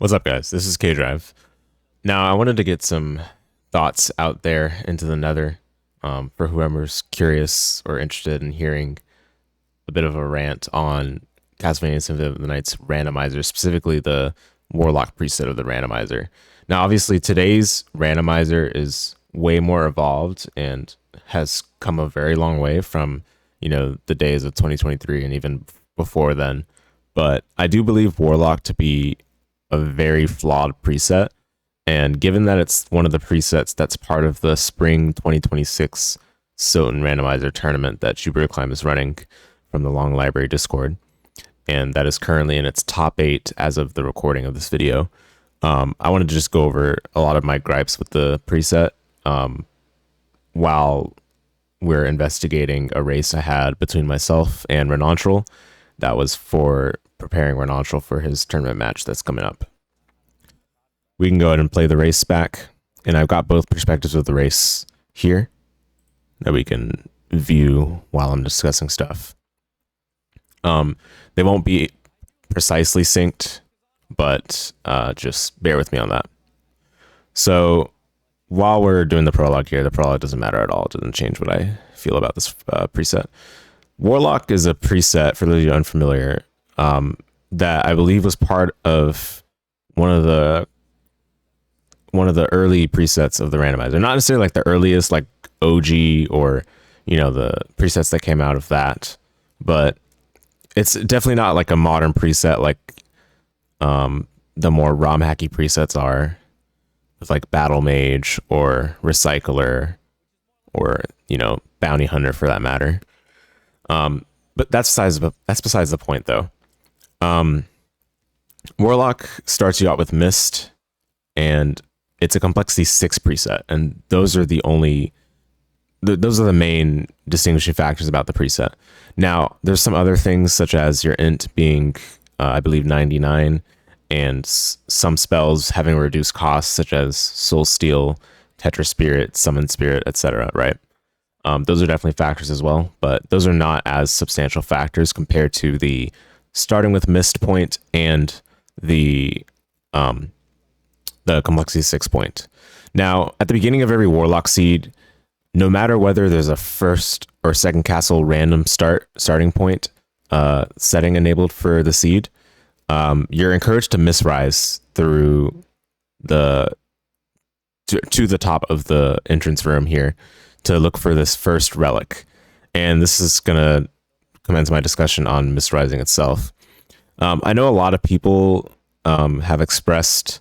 What's up, guys? This is K Drive. Now, I wanted to get some thoughts out there into the nether for whoever's curious or interested in hearing a bit of a rant on Castlevania Symphony of the Night's randomizer, specifically the Warlock preset of the randomizer. Now, obviously, today's randomizer is way more evolved and has come a very long way from, the days of 2023 and even before then. But I do believe Warlock to be a very flawed preset. And given that it's one of the presets that's part of the spring 2026 SotN randomizer tournament that JupiterClimb is running from the Long Library Discord, and that is currently in its top 8 as of the recording of this video, I wanted to just go over a lot of my gripes with the preset while we're investigating a race I had between myself and RenantrL. That was for preparing RenantrL for his tournament match that's coming up. We can go ahead and play the race back, and I've got both perspectives of the race here that we can view while I'm discussing stuff. They won't be precisely synced, but just bear with me on that. So while we're doing the prologue here, the prologue doesn't matter at all. It doesn't change what I feel about this preset. Warlock is a preset, for those of you unfamiliar, that I believe was part of one of the early presets of the randomizer. Not necessarily like the earliest, like OG or, the presets that came out of that, but it's definitely not like a modern preset like the more ROM hacky presets are, with like Battle Mage or Recycler or, Bounty Hunter for that matter. But that's besides the point, though. Warlock starts you out with Mist, and it's a complexity 6 preset, and those are the main distinguishing factors about the preset. Now, there's some other things, such as your int being, I believe, 99, and some spells having a reduced cost, such as Soul Steal, Tetra Spirit, Summon Spirit, etc. Right? Those are definitely factors as well, but those are not as substantial factors compared to the starting with Mist point and the complexity 6 point. Now, at the beginning of every Warlock seed, no matter whether there's a first or second castle random starting point setting enabled for the seed, you're encouraged to misrise through to the top of the entrance room here to look for this first relic. And this is going to commence my discussion on misrising itself. I know a lot of people have expressed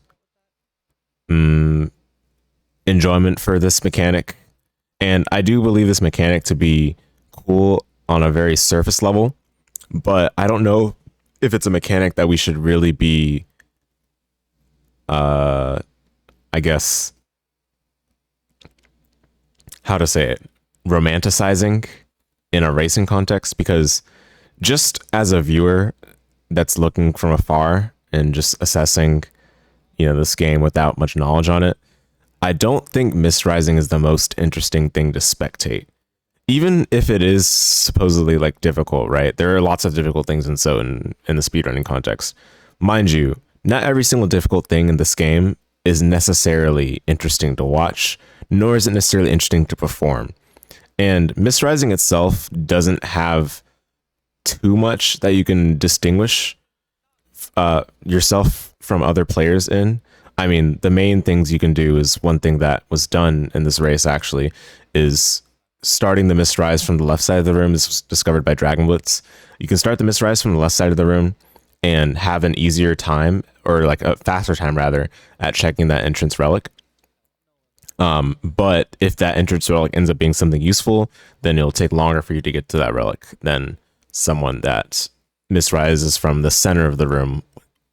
enjoyment for this mechanic, and I do believe this mechanic to be cool on a very surface level, but I don't know if it's a mechanic that we should really be I guess, how to say it, romanticizing in a racing context, because just as a viewer that's looking from afar and just assessing this game without much knowledge on it, I don't think misrising is the most interesting thing to spectate. Even if it is supposedly like difficult, right? There are lots of difficult things in the speedrunning context. Mind you, not every single difficult thing in this game is necessarily interesting to watch, nor is it necessarily interesting to perform. And misrising itself doesn't have too much that you can distinguish yourself from other players in. I mean, the main things you can do is one thing that was done in this race actually is starting the misrise from the left side of the room. This was discovered by Dragon Blitz. You can start the misrise from the left side of the room and have an easier time, or like a faster time rather, at checking that entrance relic. But if that entrance relic ends up being something useful, then it'll take longer for you to get to that relic than someone that misrises from the center of the room,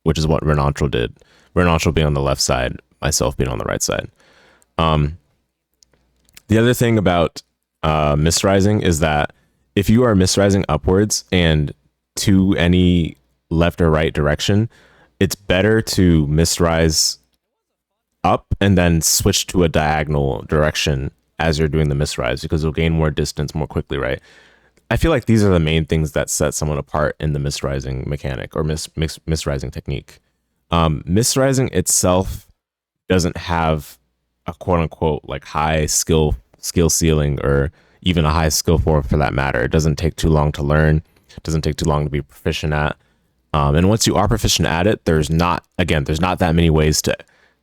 which is what RenantrL did. RenantrL being on the left side, myself being on the right side. The other thing about misrising is that if you are misrising upwards and to any left or right direction, it's better to misrise up and then switch to a diagonal direction as you're doing the misrise, because you'll gain more distance more quickly, right? I feel like these are the main things that set someone apart in the misrising mechanic or misrising technique. Misrising itself doesn't have a quote unquote like high skill ceiling, or even a high skill for that matter. It doesn't take too long to learn. It doesn't take too long to be proficient at. And once you are proficient at it, there's not that many ways to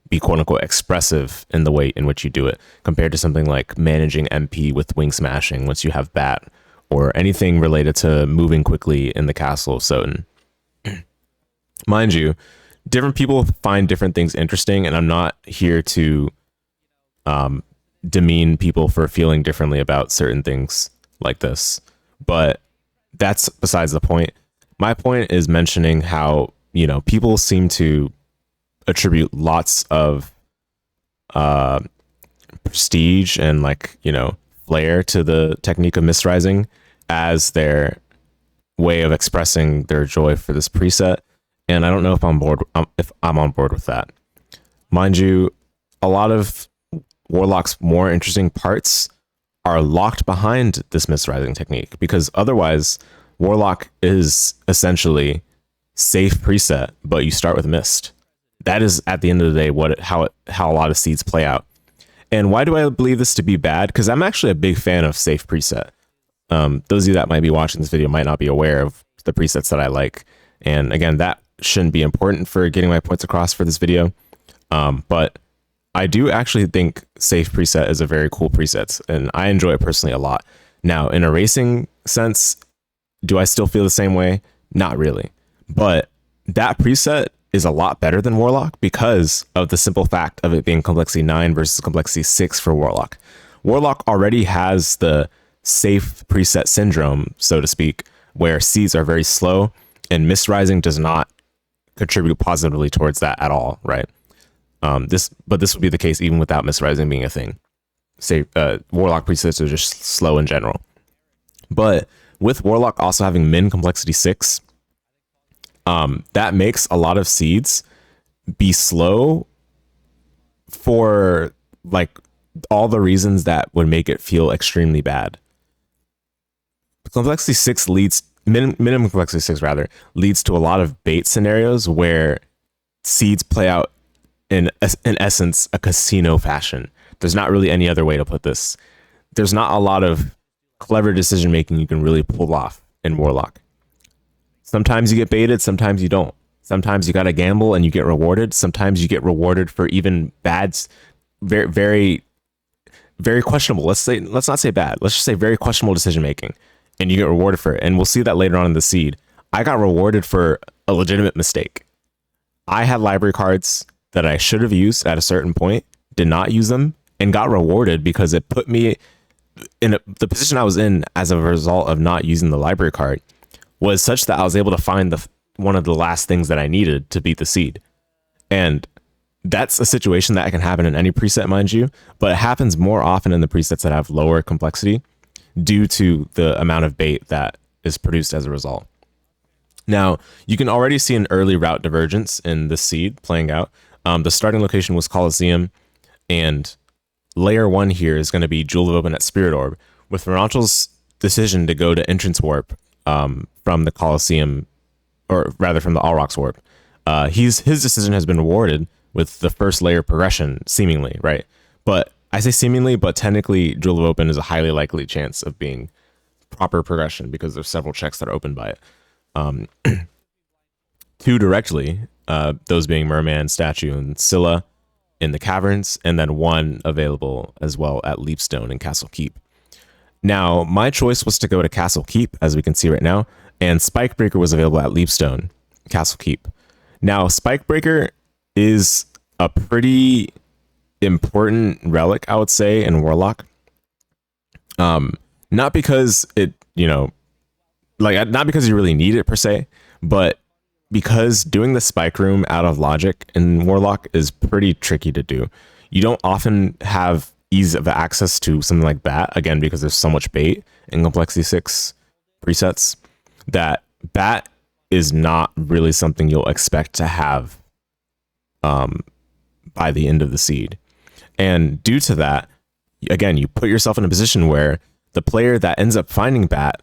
be quote unquote expressive in the way in which you do it, compared to something like managing MP with wing smashing once you have bat, or anything related to moving quickly in the castle of SotN. Mind you, different people find different things interesting, and I'm not here to demean people for feeling differently about certain things like this, but that's besides the point. My point is mentioning how, people seem to attribute lots of prestige and flair to the technique of misrising as their way of expressing their joy for this preset. And I don't know if I'm on board with that. Mind you, a lot of Warlock's more interesting parts are locked behind this misrising technique, because otherwise Warlock is essentially safe preset, but you start with mist. That is at the end of the day how a lot of seeds play out. And why do I believe this to be bad? Because I'm actually a big fan of safe preset. Those of you that might be watching this video might not be aware of the presets that I like. And again, that shouldn't be important for getting my points across for this video. But I do actually think safe preset is a very cool preset, and I enjoy it personally a lot. Now, in a racing sense, do I still feel the same way? Not really. But that preset is a lot better than Warlock because of the simple fact of it being complexity 9 versus complexity 6 for Warlock. Warlock already has the safe preset syndrome, so to speak, where seeds are very slow, and misrising does not contribute positively towards that at all, right? This would be the case even without misrising being a thing. Say Warlock presets are just slow in general. But with Warlock also having min complexity 6, that makes a lot of seeds be slow for all the reasons that would make it feel extremely bad. Complexity 6 minimum complexity 6 rather, leads to a lot of bait scenarios where seeds play out in essence a casino fashion. There's not really any other way to put this. There's not a lot of clever decision making you can really pull off in Warlock. Sometimes you get baited, sometimes you don't. Sometimes you gotta gamble and you get rewarded. Sometimes you get rewarded for even bad, very, very, very questionable. Let's not say bad. Let's just say very questionable decision making, and you get rewarded for it. And we'll see that later on in the seed. I got rewarded for a legitimate mistake. I had library cards that I should have used at a certain point, did not use them, and got rewarded because it put me in the position I was in as a result of not using the library card was such that I was able to find one of the last things that I needed to beat the seed. And that's a situation that can happen in any preset, mind you, but it happens more often in the presets that have lower complexity due to the amount of bait that is produced as a result. Now, you can already see an early route divergence in this seed playing out. The starting location was Colosseum, and layer 1 here is going to be Jewel of Open at Spirit Orb, with RenantrL's decision to go to Entrance Warp from the Colosseum, or rather from the All Rocks Warp. His decision has been rewarded with the first layer progression, seemingly, right? But I say seemingly, but technically Jewel of Open is a highly likely chance of being proper progression because there's several checks that are opened by it. 2 directly, those being Merman, Statue, and Scylla in the Caverns, and then 1 available as well at Leapstone and Castle Keep. Now, my choice was to go to Castle Keep, as we can see right now, and Spikebreaker was available at Leapstone, Castle Keep. Now, Spikebreaker is a pretty important relic, I would say, in Warlock. Not because not because you really need it per se, but because doing the spike room out of logic in Warlock is pretty tricky to do. You don't often have ease of access to something like Bat, again, because there's so much bait in Complexity 6 presets, that Bat is not really something you'll expect to have by the end of the seed. And due to that, again, you put yourself in a position where the player that ends up finding Bat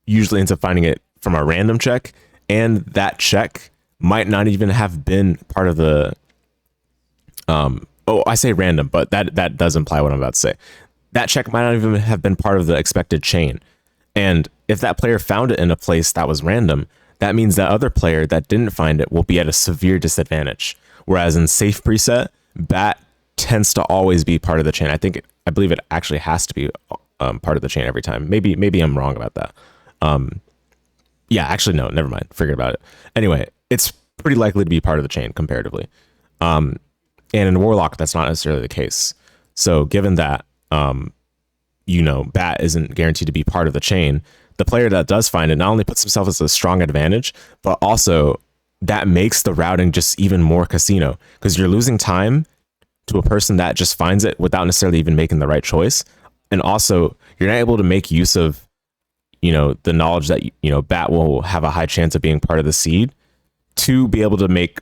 usually ends up finding it from a random check, and that check might not even have been part of the I say random, but that does imply what I'm about to say. That check might not even have been part of the expected chain. And if that player found it in a place that was random, that means that other player that didn't find it will be at a severe disadvantage. Whereas in safe preset, bat tends to always be part of the chain. I believe it actually has to be part of the chain every time. Maybe I'm wrong about that. Yeah, actually, no, never mind. Forget about it. Anyway, it's pretty likely to be part of the chain comparatively. And in Warlock, that's not necessarily the case. So given that, bat isn't guaranteed to be part of the chain, the player that does find it not only puts himself as a strong advantage, but also that makes the routing just even more casino, because you're losing time to a person that just finds it without necessarily even making the right choice. And also you're not able to make use of, the knowledge that, bat will have a high chance of being part of the seed to be able to make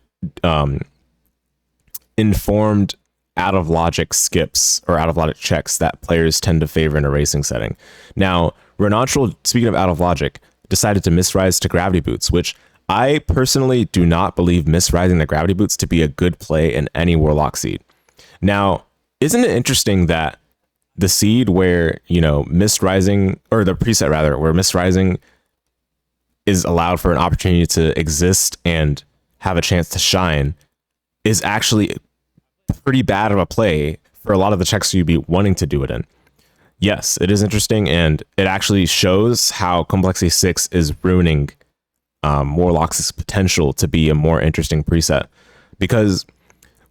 informed out of logic skips or out of logic checks that players tend to favor in a racing setting. Now, RenantrL, speaking of out of logic, decided to misrise to gravity boots, which I personally do not believe misrising the gravity boots to be a good play in any Warlock seed. Now, isn't it interesting that the seed where, misrising, or the preset rather, where misrising is allowed for an opportunity to exist and have a chance to shine, is actually pretty bad of a play for a lot of the checks you'd be wanting to do it in. Yes, it is interesting, and it actually shows how Complexity 6 is ruining Warlock's potential to be a more interesting preset. Because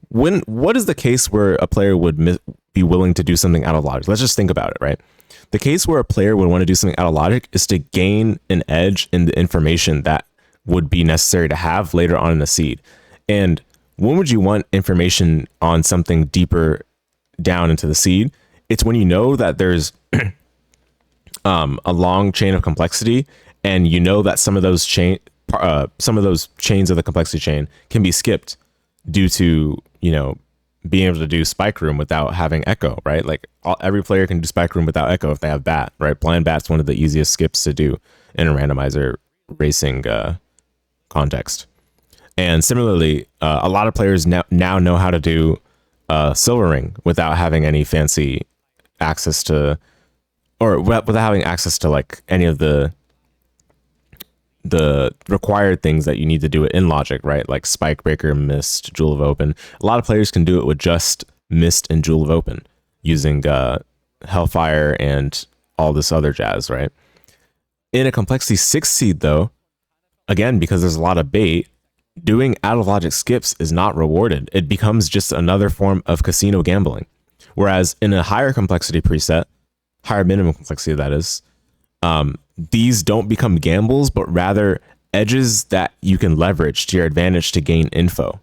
what is the case where a player would be willing to do something out of logic? Let's just think about it, right? The case where a player would want to do something out of logic is to gain an edge in the information that would be necessary to have later on in the seed. And when would you want information on something deeper down into the seed? It's when you know that there's a long chain of complexity, and you know that some of those chains of the complexity chain can be skipped due to being able to do spike room without having echo, right? Like every player can do spike room without echo if they have bat, right? Blind bat's one of the easiest skips to do in a randomizer racing context. And similarly, a lot of players now know how to do silver ring without having any fancy access to, or without having access to like any of the required things that you need to do it in logic, right? Like spike breaker, mist, jewel of open. A lot of players can do it with just mist and jewel of open using hellfire and all this other jazz, right? In a complexity 6 seed though, again, because there's a lot of bait, doing out of logic skips is not rewarded. It becomes just another form of casino gambling. Whereas in a higher complexity preset, higher minimum complexity that is, these don't become gambles, but rather edges that you can leverage to your advantage to gain info,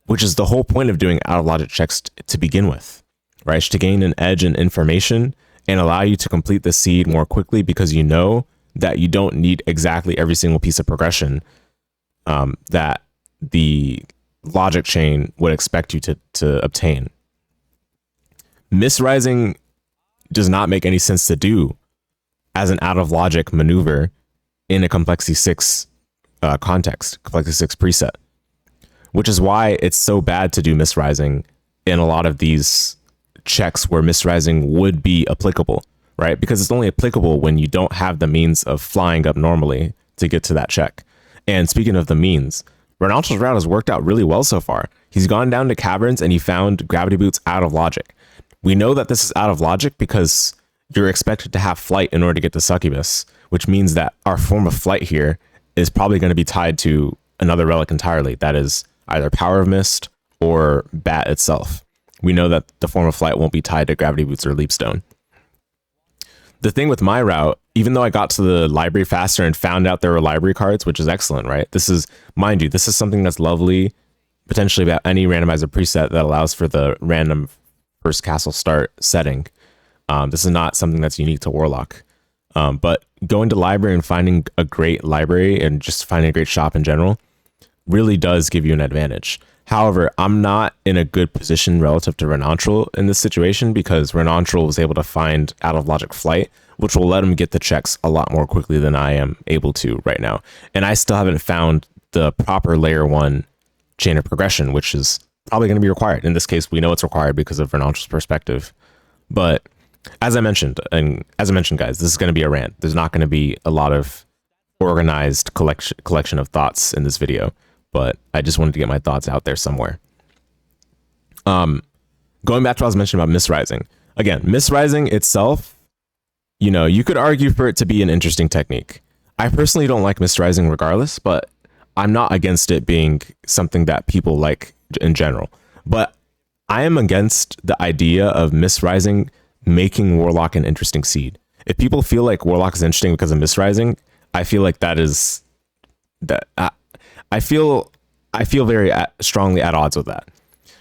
which is the whole point of doing out of logic checks to begin with, right? To gain an edge in information and allow you to complete the seed more quickly, because you know that you don't need exactly every single piece of progression that the logic chain would expect you to obtain. Misrising does not make any sense to do as an out of logic maneuver in a complexity 6 context, complexity 6 preset, which is why it's so bad to do misrising in a lot of these checks where misrising would be applicable, right? Because it's only applicable when you don't have the means of flying up normally to get to that check. And speaking of the means, RenantrL's route has worked out really well so far. He's gone down to caverns and he found gravity boots out of logic. We know that this is out of logic because you're expected to have flight in order to get to succubus, which means that our form of flight here is probably going to be tied to another relic entirely. That is either Power of Mist or Bat itself. We know that the form of flight won't be tied to gravity boots or leapstone. The thing with my route, even though I got to the library faster and found out there were library cards, which is excellent, right? This is, mind you, this is something that's lovely, potentially about any randomizer preset that allows for the random first castle start setting. This is not something that's unique to Warlock. But going to library and finding a great library and just finding a great shop in general really does give you an advantage. However, I'm not in a good position relative to RenantrL in this situation, because RenantrL was able to find out of logic flight, which will let him get the checks a lot more quickly than I am able to right now. And I still haven't found the proper layer 1 chain of progression, which is probably going to be required. In this case, we know it's required because of RenantrL's perspective. But as I mentioned, guys, this is going to be a rant. There's not going to be a lot of organized collection of thoughts in this video, but I just wanted to get my thoughts out there somewhere. Going back to what I was mentioning about misrising. Again, misrising itself, you could argue for it to be an interesting technique. I personally don't like misrising regardless, but I'm not against it being something that people like in general. But I am against the idea of misrising making Warlock an interesting seed. If people feel like Warlock is interesting because of misrising, I feel like I feel very strongly at odds with that,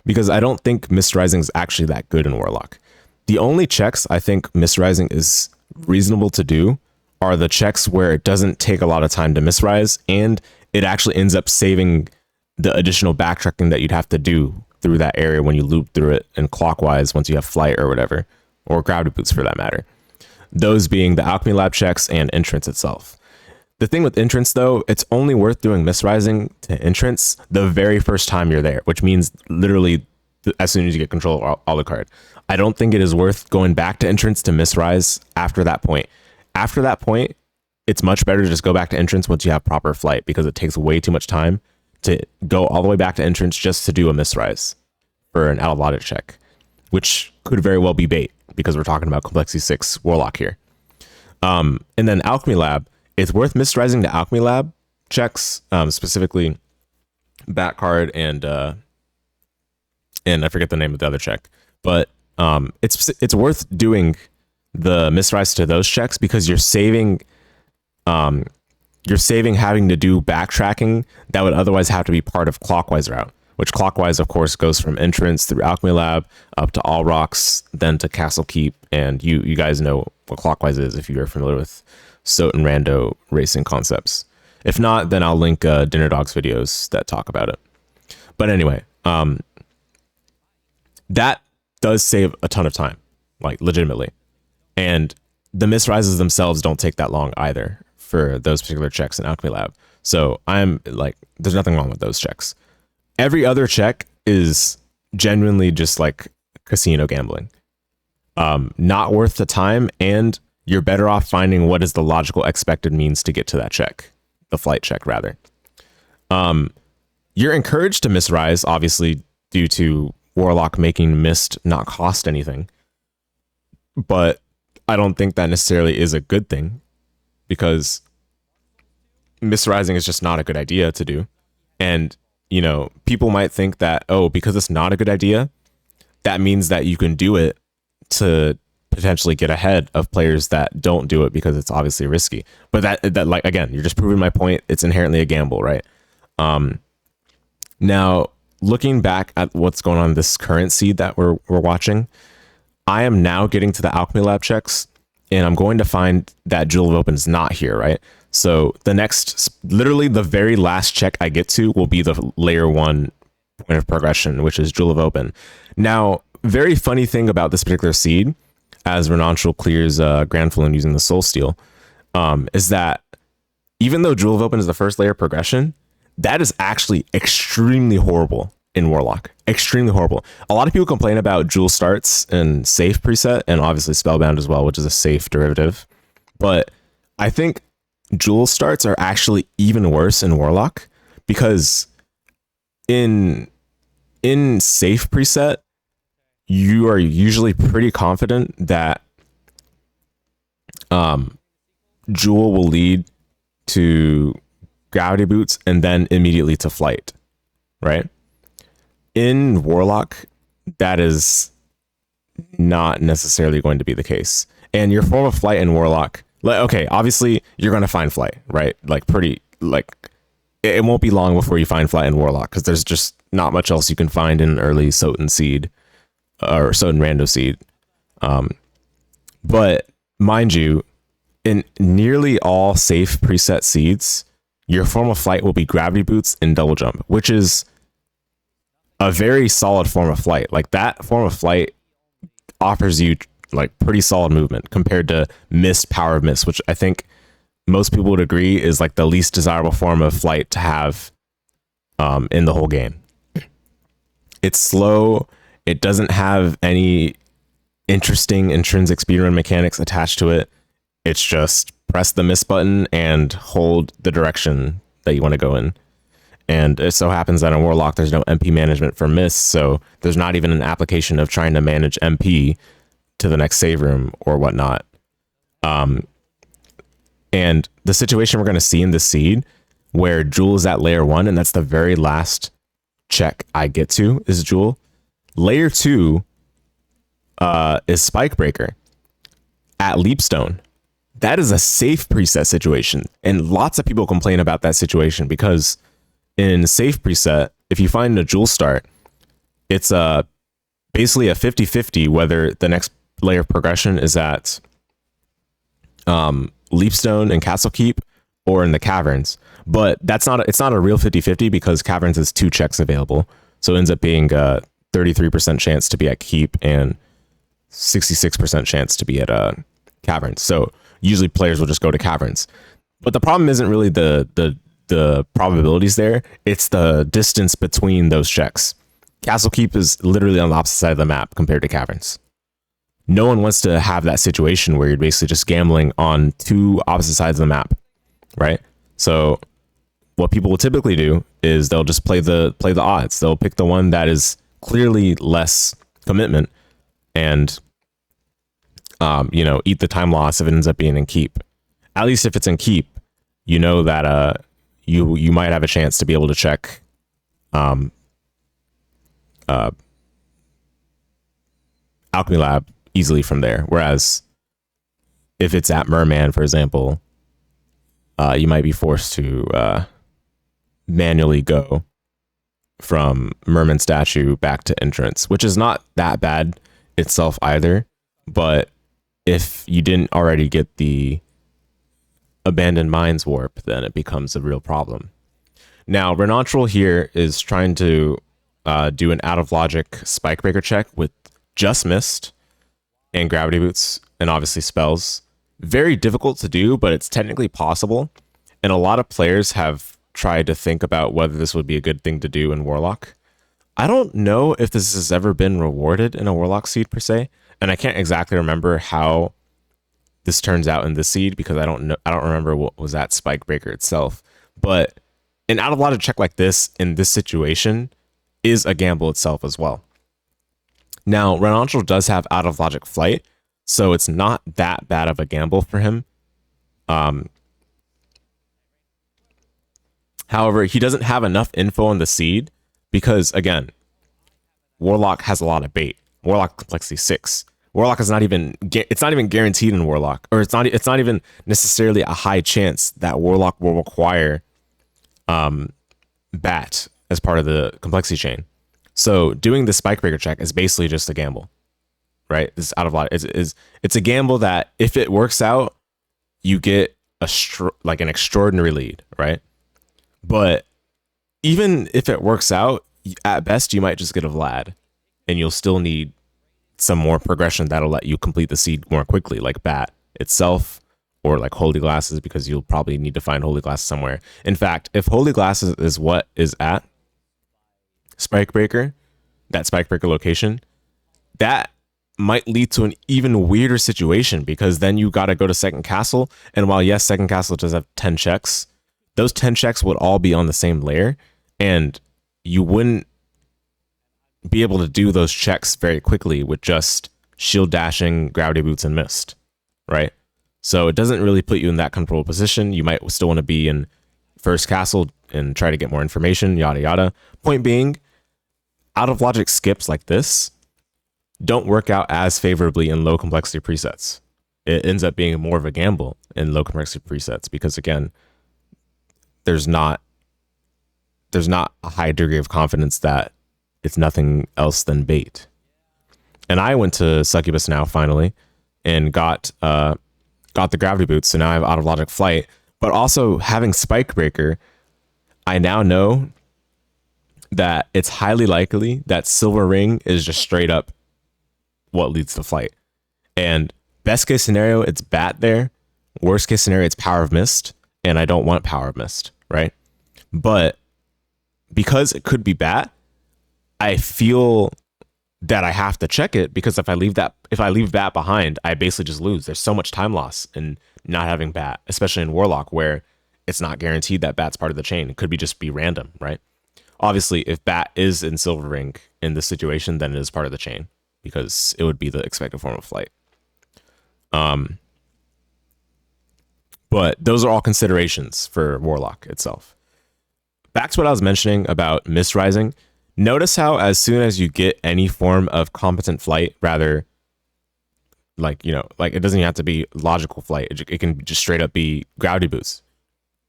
because I don't think misrising is actually that good in Warlock. The only checks I think misrising is reasonable to do are the checks where it doesn't take a lot of time to misrise, and it actually ends up saving the additional backtracking that you'd have to do through that area when you loop through it and clockwise once you have flight or whatever, or gravity boots for that matter. Those being the Alchemy Lab checks and entrance itself. The thing with entrance, though, it's only worth doing misrising to entrance the very first time you're there, which means literally as soon as you get control of Alucard. I don't think it is worth going back to entrance to misrise after that point. After that point, it's much better to just go back to entrance once you have proper flight, because it takes way too much time to go all the way back to entrance just to do a misrise for an out-of-logic check, which could very well be bait, because we're talking about complexity 6 Warlock here. And then Alchemy Lab, it's worth misrising the Alchemy Lab checks, specifically back card and I forget the name of the other check, but it's worth doing the misrise to those checks, because you're saving having to do backtracking that would otherwise have to be part of clockwise route, which clockwise, of course, goes from entrance through Alchemy Lab up to All Rocks, then to Castle Keep. And you guys know what clockwise is if you are familiar with SotN rando racing concepts. If not, then I'll link Dinner Dogs videos that talk about it. But anyway, that does save a ton of time, like legitimately. And the misrises themselves don't take that long either for those particular checks in Alchemy Lab. So I'm like, there's nothing wrong with those checks. Every other check is genuinely just like casino gambling. Not worth the time, and you're better off finding what is the logical expected means to get to that check, the flight check rather. You're encouraged to misrise, obviously, due to Warlock making mist not cost anything. But I don't think that necessarily is a good thing, because misrising is just not a good idea to do. And, people might think that, because it's not a good idea, that means that you can do it to potentially get ahead of players that don't do it because it's obviously risky. But that like, again, you're just proving my point. It's inherently a gamble, right? Now, looking back at what's going on in this current seed that we're watching, I am now getting to the Alchemy Lab checks, and I'm going to find that Jewel of Open is not here, right? So the next, literally the very last check I get to will be the layer 1 point of progression, which is Jewel of Open. Now, very funny thing about this particular seed, as RenantrL clears Grand Falloon using the Soul Steel, is that even though Jewel of Open is the first layer of progression, that is actually extremely horrible in Warlock. Extremely horrible. A lot of people complain about Jewel starts and safe preset, and obviously Spellbound as well, which is a safe derivative. But I think Jewel starts are actually even worse in Warlock, because in safe preset, you are usually pretty confident that Jewel will lead to gravity boots and then immediately to flight, right? In Warlock, that is not necessarily going to be the case. And your form of flight in Warlock, okay, obviously you're going to find flight, right? It won't be long before you find flight in Warlock, because there's just not much else you can find in an early SotN seed or SotN rando seed. But mind you, in nearly all safe preset seeds, your form of flight will be gravity boots and double jump, which is a very solid form of flight. Like, that form of flight offers you like pretty solid movement compared to Mist, Power of Mist, which I think most people would agree is like the least desirable form of flight to have in the whole game. It's slow. It doesn't have any interesting intrinsic speedrun mechanics attached to it. It's just press the miss button and hold the direction that you want to go in. And it so happens that in Warlock, there's no MP management for miss, so there's not even an application of trying to manage MP to the next save room or whatnot. And the situation we're going to see in this seed, where Jewel is at layer 1, and that's the very last check I get to, is Jewel. Layer 2 is Spikebreaker at Leapstone. That is a safe preset situation, and lots of people complain about that situation because in safe preset, if you find a Jewel start, it's basically a 50-50 whether the next layer of progression is at Leapstone and Castle Keep or in the caverns. But it's not a real 50-50 because caverns has 2 checks available, so it ends up being a 33% chance to be at Keep and 66% chance to be at caverns. So usually players will just go to caverns. But the problem isn't really the probabilities there. It's the distance between those checks. Castle Keep is literally on the opposite side of the map compared to caverns. No one wants to have that situation where you're basically just gambling on 2 opposite sides of the map, right? So what people will typically do is they'll just play the odds. They'll pick the one that is clearly less commitment and eat the time loss if it ends up being in Keep. At least if it's in Keep, you know that you might have a chance to be able to check Alchemy Lab easily from there. Whereas if it's at Merman, for example, you might be forced to manually go from Merman statue back to entrance, which is not that bad itself either. But if you didn't already get the Abandoned Mines warp, then it becomes a real problem. Now, RenantrL here is trying to do an out of logic Spikebreaker check with just missed and gravity boots and obviously spells. Very difficult to do, but it's technically possible. And a lot of players have tried to think about whether this would be a good thing to do in Warlock. I don't know if this has ever been rewarded in a Warlock seed per se, and I can't exactly remember how this turns out in the seed because I don't remember what was at Spikebreaker itself. But an out of logic check like this in this situation is a gamble itself as well. Now, RenantrL does have out of logic flight, so it's not that bad of a gamble for him. However, he doesn't have enough info on the seed because, again, Warlock has a lot of bait. Warlock complexity 6. Warlock is not even guaranteed in Warlock, or it's not even necessarily a high chance that Warlock will require Bat as part of the complexity chain. So doing the Spikebreaker check is basically just a gamble, right? It's out of logic. It's a gamble that if it works out, you get an extraordinary lead, right? But even if it works out, at best you might just get a Vlad, and you'll still need some more progression that'll let you complete the seed more quickly, like Bat itself, or like Holy Glasses, because you'll probably need to find Holy Glasses somewhere. In fact, if Holy Glasses is what is at Spikebreaker, that Spikebreaker location, that might lead to an even weirder situation, because then you got to go to Second Castle, and while yes, Second Castle does have 10 checks, those 10 checks would all be on the same layer, and you wouldn't be able to do those checks very quickly with just shield dashing, gravity boots, and mist, right? So it doesn't really put you in that comfortable position. You might still want to be in First Castle and try to get more information, yada yada. Point being, out of logic skips like this don't work out as favorably in low complexity presets. It ends up being more of a gamble in low complexity presets because, again, there's not a high degree of confidence that it's nothing else than bait. And I went to Succubus now finally and got the gravity boots, so now I have out of logic flight. But also having Spikebreaker, I now know that it's highly likely that Silver Ring is just straight up what leads to flight. And best case scenario, it's Bat there. Worst case scenario, it's Power of Mist, and I don't want Power of Mist, right? But because it could be bat, I feel that I have to check it, because if I leave bat behind, I basically just lose. There's so much time loss in not having bat, especially in Warlock, where it's not guaranteed that bat's part of the chain. It could just be random, right? Obviously, if bat is in Silver Ring in this situation, then it is part of the chain, because it would be the expected form of flight. But those are all considerations for Warlock itself. Back to what I was mentioning about misrising. Notice how as soon as you get any form of competent flight, rather, like, you know, like it doesn't even have to be logical flight. It can just straight up be gravity boots.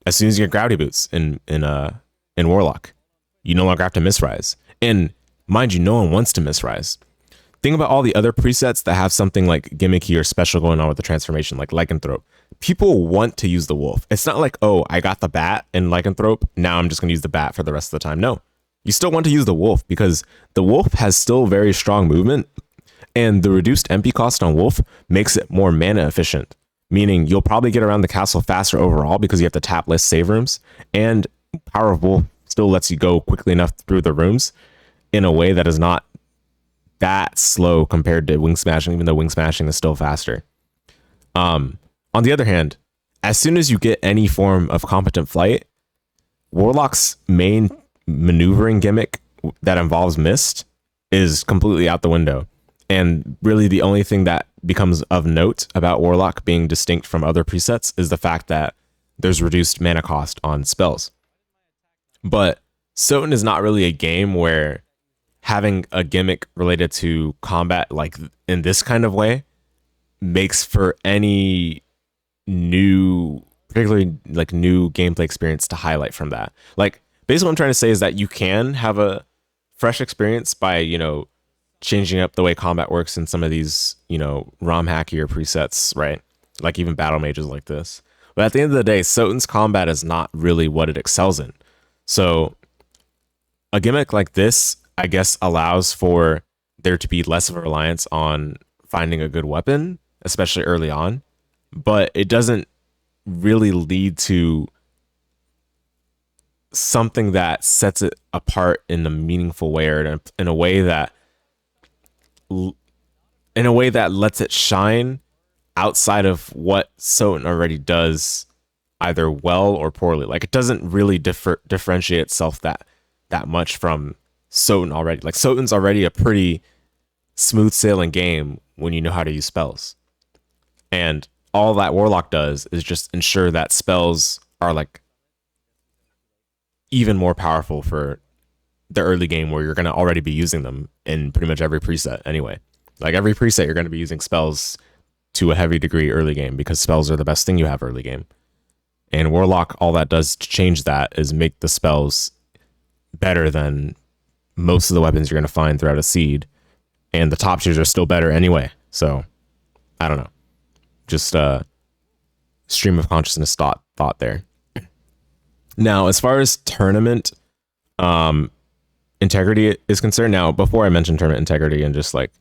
As soon as you get gravity boots in Warlock, you no longer have to misrise. And mind you, no one wants to misrise. Think about all the other presets that have something like gimmicky or special going on with the transformation, like Lycanthrope. People want to use the wolf. It's not like, oh, I got the bat in Lycanthrope, now I'm just going to use the bat for the rest of the time. No, you still want to use the wolf, because the wolf has still very strong movement, and the reduced MP cost on wolf makes it more mana efficient, meaning you'll probably get around the castle faster overall because you have to tap less save rooms, and Power of Wolf still lets you go quickly enough through the rooms in a way that is not that slow compared to wing smashing, even though wing smashing is still faster. On the other hand, as soon as you get any form of competent flight, Warlock's main maneuvering gimmick that involves mist is completely out the window. And really the only thing that becomes of note about Warlock being distinct from other presets is the fact that there's reduced mana cost on spells. But SotN is not really a game where having a gimmick related to combat like in this kind of way makes for any new, particularly like new gameplay experience to highlight from that. Like basically what I'm trying to say is that you can have a fresh experience by, you know, changing up the way combat works in some of these, you know, ROM hackier presets, right? Like even battle mages like this. But at the end of the day, SotN's combat is not really what it excels in. So a gimmick like this, I guess, allows for there to be less of a reliance on finding a good weapon, especially early on, but it doesn't really lead to something that sets it apart in a meaningful way, or in a way that lets it shine outside of what SotN already does, either well or poorly. Like it doesn't really differentiate itself that much from SotN already. Like SotN's already a pretty smooth sailing game when you know how to use spells. And all that Warlock does is just ensure that spells are like even more powerful for the early game, where you're going to already be using them in pretty much every preset anyway. Like every preset, you're going to be using spells to a heavy degree early game, because spells are the best thing you have early game. And Warlock, all that does to change that is make the spells better than most of the weapons you're going to find throughout a seed, and the top tiers are still better anyway. So I don't know, just stream of consciousness thought there. Now, as far as tournament integrity is concerned, now before I mention tournament integrity and just like,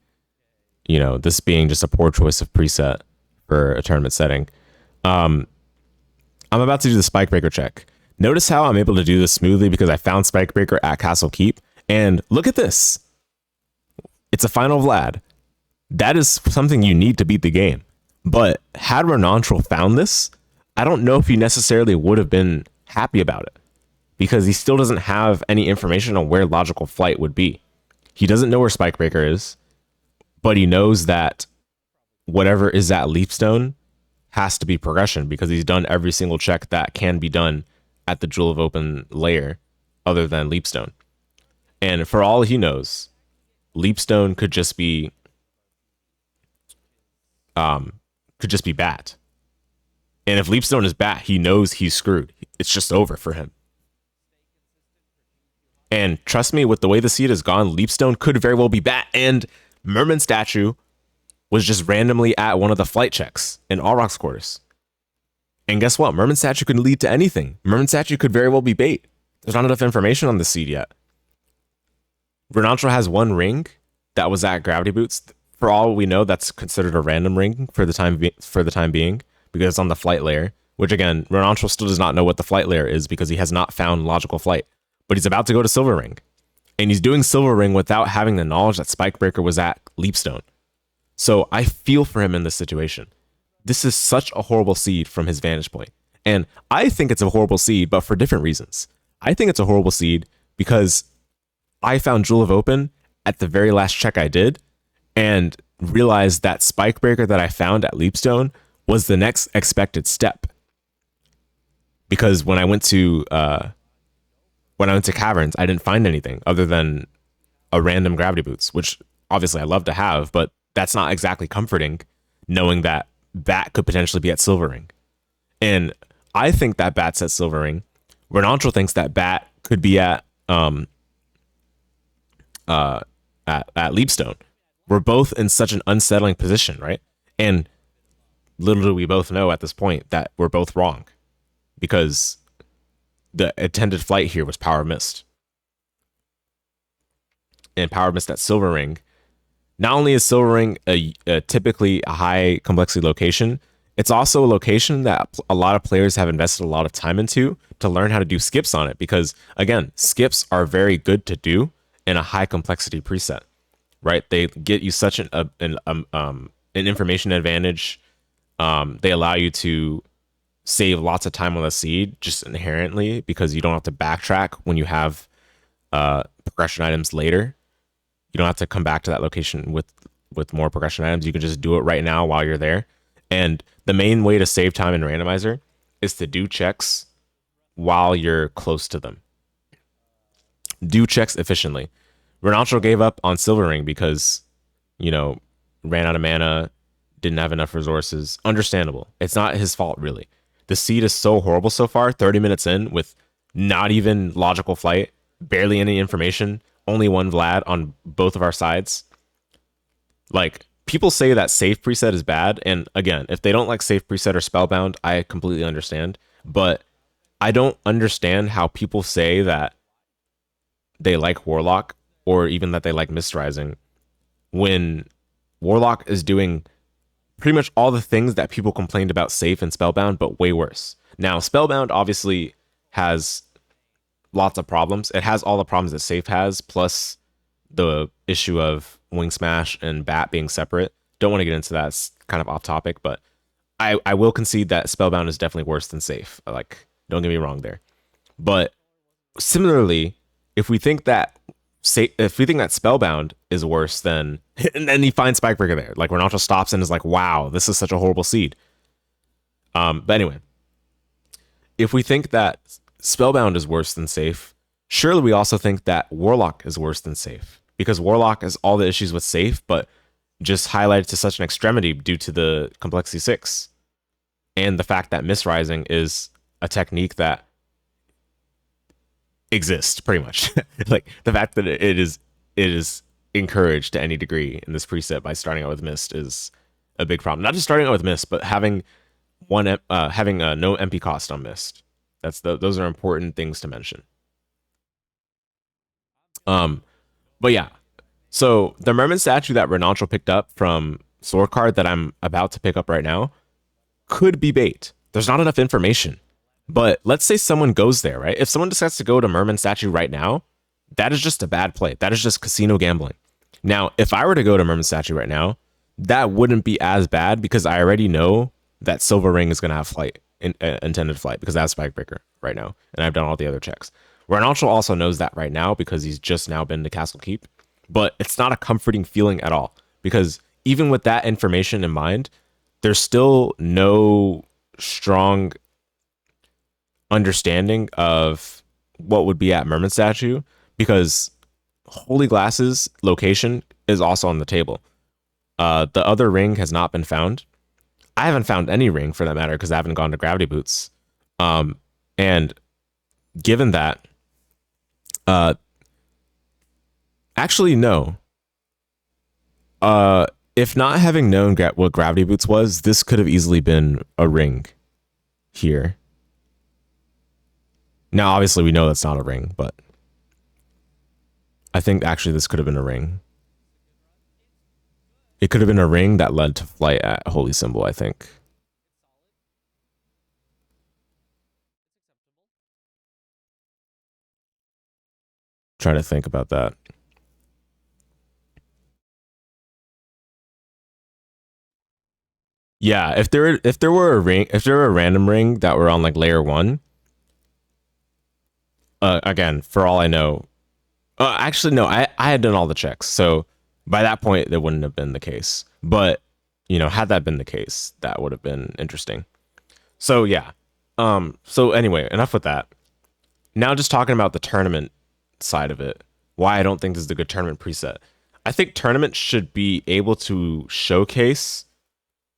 you know, this being just a poor choice of preset for a tournament setting, I'm about to do the Spike Breaker check. Notice how I'm able to do this smoothly because I found Spike Breaker at Castle Keep. And look at this. It's a final Vlad. That is something you need to beat the game. But had RenantrL found this, I don't know if he necessarily would have been happy about it, because he still doesn't have any information on where logical flight would be. He doesn't know where Spike Breaker is, but he knows that whatever is at Leapstone has to be progression, because he's done every single check that can be done at the Jewel of Open layer other than Leapstone. And for all he knows, Leapstone could just be bat. And if Leapstone is bat, he knows he's screwed. It's just over for him. And trust me, with the way the seed has gone, Leapstone could very well be bat. And Merman Statue was just randomly at one of the flight checks in Auroch's quarters. And guess what? Merman Statue could lead to anything. Merman Statue could very well be bait. There's not enough information on the seed yet. RenantrL has one ring that was at Gravity Boots. For all we know, that's considered a random ring for the time being, because it's on the flight layer, which again, RenantrL still does not know what the flight layer is because he has not found logical flight. but he's about to go to Silver Ring. And he's doing Silver Ring without having the knowledge that Spikebreaker was at Leapstone. So I feel for him in this situation. This is such a horrible seed from his vantage point. And I think it's a horrible seed, but for different reasons. I think it's a horrible seed because I found Jewel of Open at the very last check I did and realized that Spikebreaker that I found at Leapstone was the next expected step. Because when I went to Caverns, I didn't find anything other than a random gravity boots, which obviously I love to have, but that's not exactly comforting knowing that Bat could potentially be at Silver Ring. And I think that Bat's at Silver Ring. RenantrL thinks that Bat could be at Leapstone. We're both in such an unsettling position, right? And little do we both know at this point that we're both wrong, because the intended flight here was Power Mist. And Power Mist at Silver Ring. Not only is Silver Ring typically a high complexity location, it's also a location that a lot of players have invested a lot of time into to learn how to do skips on it. Because again, skips are very good to do in a high complexity preset, right? They get you such an information advantage. They allow you to save lots of time on the seed just inherently because you don't have to backtrack when you have progression items later. You don't have to come back to that location with more progression items. You can just do it right now while you're there. And the main way to save time in randomizer is to do checks while you're close to them. Do checks efficiently. RenantrL gave up on Silver Ring because, ran out of mana, didn't have enough resources. Understandable. It's not his fault, really. The seed is so horrible so far, 30 minutes in, with not even logical flight, barely any information, only one Vlad on both of our sides. Like, people say that safe preset is bad, and again, if they don't like safe preset or Spellbound, I completely understand. But I don't understand how people say that they like Warlock, or even that they like Mist Rising, when Warlock is doing pretty much all the things that people complained about safe and Spellbound, but way worse. Now, Spellbound obviously has lots of problems. It has all the problems that safe has, plus the issue of Wing Smash and Bat being separate. Don't want to get into that. It's kind of off topic, but I will concede that Spellbound is definitely worse than safe. Like, don't get me wrong there. But similarly, if we think that Spellbound is worse than, and then he finds Spikebreaker there, like RenantrL stops and is like, wow, this is such a horrible seed. But anyway, if we think that Spellbound is worse than safe, surely we also think that Warlock is worse than safe, because Warlock has all the issues with safe, but just highlighted to such an extremity due to the complexity 6 and the fact that Mist Rising is a technique that exists pretty much. Like, the fact that it is encouraged to any degree in this preset by starting out with Mist is a big problem. Not just starting out with Mist, but having no MP cost on Mist. Those are important things to mention. But yeah, so the Merman statue that RenantrL picked up from Sword Card that I'm about to pick up right now could be bait. There's not enough information. But let's say someone goes there, right? If someone decides to go to Merman statue right now, that is just a bad play. That is just casino gambling. Now, if I were to go to Merman statue right now, that wouldn't be as bad because I already know that Silver Ring is going to have intended flight, because that's Spikebreaker right now. And I've done all the other checks. RenantrL also knows that right now because he's just now been to Castle Keep. But it's not a comforting feeling at all, because even with that information in mind, there's still no strong understanding of what would be at Merman statue, because Holy Glass's location is also on the table. The other ring has not been found. I haven't found any ring, for that matter, because I haven't gone to Gravity Boots. And given that, actually, no. If not having known what Gravity Boots was, this could have easily been a ring here. Now, obviously, we know that's not a ring, but I think actually this could have been a ring. It could have been a ring that led to flight at Holy Symbol, I think. Trying to think about that. Yeah, if there were a random ring that were on like layer one, again, for all I know, actually no, I had done all the checks, so by that point that wouldn't have been the case. But had that been the case, that would have been interesting. So yeah, so anyway, enough with that. Now just talking about the tournament side of it, why I don't think this is a good tournament preset. I think tournaments should be able to showcase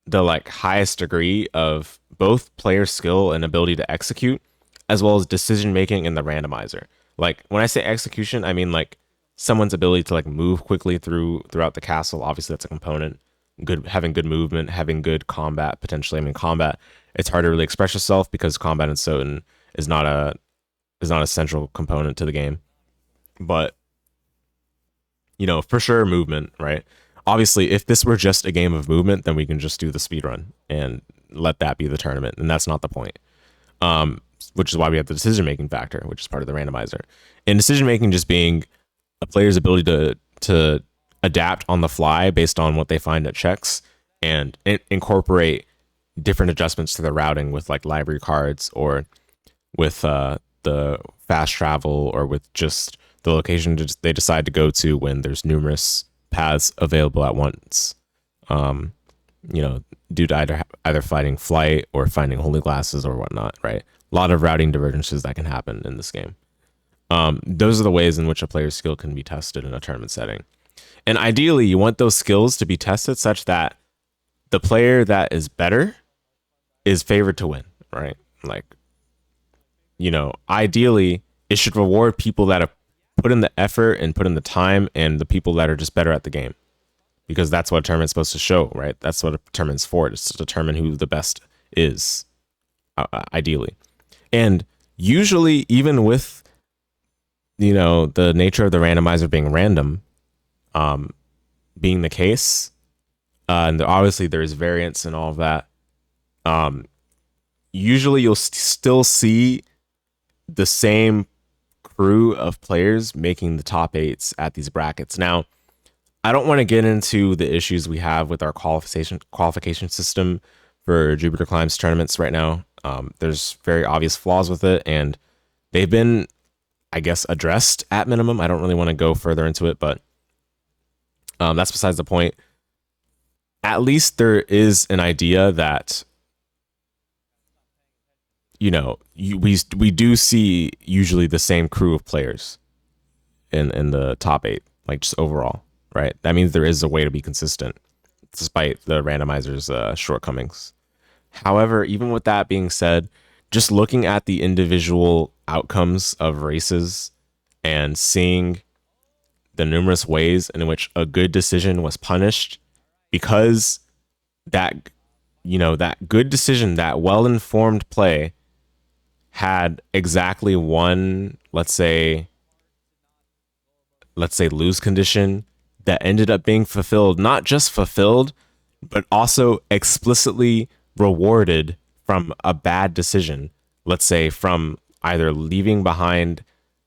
the like highest degree of both player skill and ability to execute, as well as decision making in the randomizer. Like when I say execution, I mean like someone's ability to like move quickly throughout the castle. Obviously, that's a component. Good having good movement, having good combat potentially. I mean, combat, it's hard to really express yourself because combat in SotN is not a central component to the game. But for sure movement, right? Obviously, if this were just a game of movement, then we can just do the speed run and let that be the tournament, and that's not the point. Which is why we have the decision making factor, which is part of the randomizer. And decision making just being a player's ability to adapt on the fly based on what they find at checks and incorporate different adjustments to the routing with like library cards or with the fast travel or with just the location they decide to go to when there's numerous paths available at once. Due to either fighting flight or finding holy glasses or whatnot, right? A lot of routing divergences that can happen in this game. Those are the ways in which a player's skill can be tested in a tournament setting. And ideally, you want those skills to be tested such that the player that is better is favored to win, right? Like, ideally, it should reward people that have put in the effort and put in the time and the people that are just better at the game. Because that's what a tournament's supposed to show, right? That's what a tournament's for. It's to determine who the best is, ideally. And usually, even with, the nature of the randomizer being random, being the case, and obviously there's variance and all of that, usually you'll still see the same crew of players making the top eights at these brackets. Now, I don't want to get into the issues we have with our qualification system for JupiterClimb's tournaments right now. There's very obvious flaws with it, and they've been, I guess, addressed at minimum. I don't really want to go further into it, but that's besides the point. At least there is an idea that we do see usually the same crew of players in the top eight, like just overall, right? That means there is a way to be consistent despite the randomizer's shortcomings. However, even with that being said, just looking at the individual outcomes of races and seeing the numerous ways in which a good decision was punished because that good decision, that well-informed play had exactly one, let's say lose condition that ended up being fulfilled, not just fulfilled, but also explicitly rewarded from a bad decision. Let's say from either leaving behind,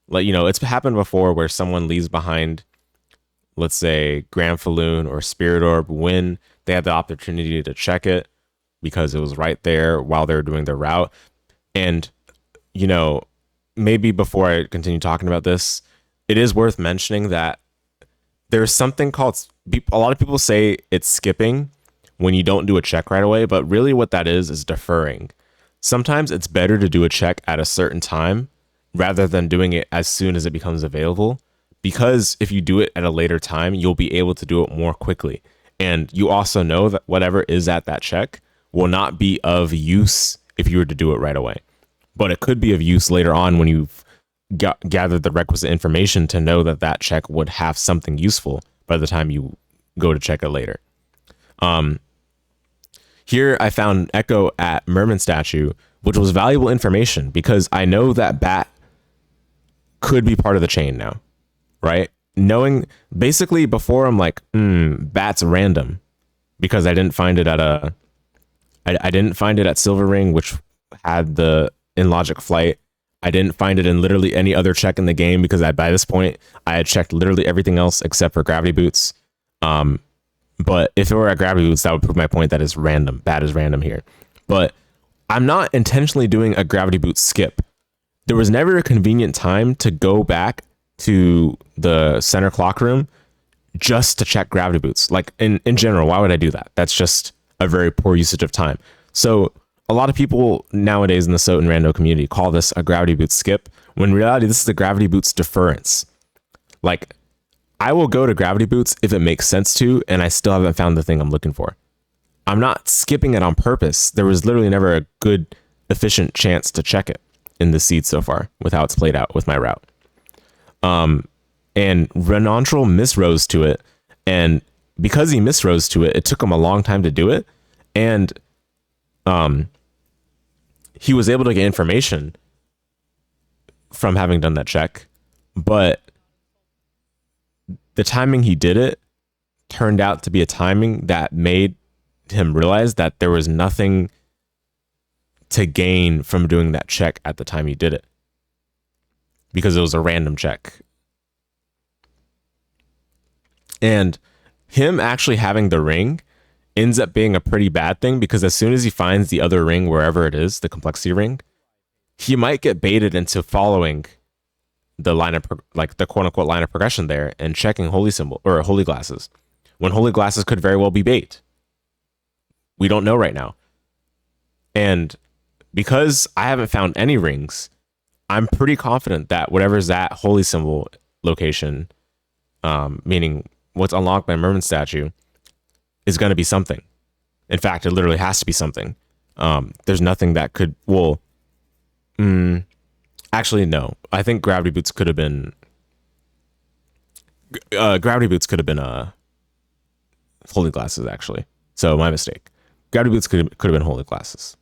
it's happened before where someone leaves behind, let's say Grand Falloon or Spirit Orb when they had the opportunity to check it because it was right there while they were doing their route. And maybe before I continue talking about this, it is worth mentioning that there's something called, a lot of people say it's skipping when you don't do a check right away, but really what that is deferring. Sometimes it's better to do a check at a certain time rather than doing it as soon as it becomes available, because if you do it at a later time, you'll be able to do it more quickly. And you also know that whatever is at that check will not be of use if you were to do it right away. But it could be of use later on when you've gathered the requisite information to know that check would have something useful by the time you go to check it later. Here I found Echo at Merman Statue, which was valuable information because I know that Bat could be part of the chain now, right? Knowing basically before I'm like, Bat's random because I didn't find it at I didn't find it at Silver Ring, which had the in logic flight. I didn't find it in literally any other check in the game because by this point I had checked literally everything else except for gravity boots. But if it were at gravity boots, that would prove my point that it's random. Bat is random here. But I'm not intentionally doing a gravity boot skip. There was never a convenient time to go back to the center clock room just to check gravity boots. Like in general, why would I do that? That's just a very poor usage of time. So a lot of people nowadays in the SotN rando community call this a gravity boot skip, when in reality, this is the gravity boots deference. Like, I will go to gravity boots if it makes sense to, and I still haven't found the thing I'm looking for. I'm not skipping it on purpose. There was literally never a good, efficient chance to check it in the seed so far with how it's played out with my route. And RenantrL misrose to it, and because he misrose to it, it took him a long time to do it, and he was able to get information from having done that check, but the timing he did it turned out to be a timing that made him realize that there was nothing to gain from doing that check at the time he did it, because it was a random check. And him actually having the ring ends up being a pretty bad thing, because as soon as he finds the other ring, wherever it is, the complexity ring, he might get baited into following the line of like the quote unquote line of progression there and checking holy symbol or holy glasses, when holy glasses could very well be bait. We don't know right now. And because I haven't found any rings, I'm pretty confident that whatever's that holy symbol location, meaning what's unlocked by Merman statue, is going to be something. In fact, it literally has to be something. There's nothing that could, well, actually, no. I think gravity boots could have been holy glasses, actually. So my mistake. Gravity boots could have been holy glasses,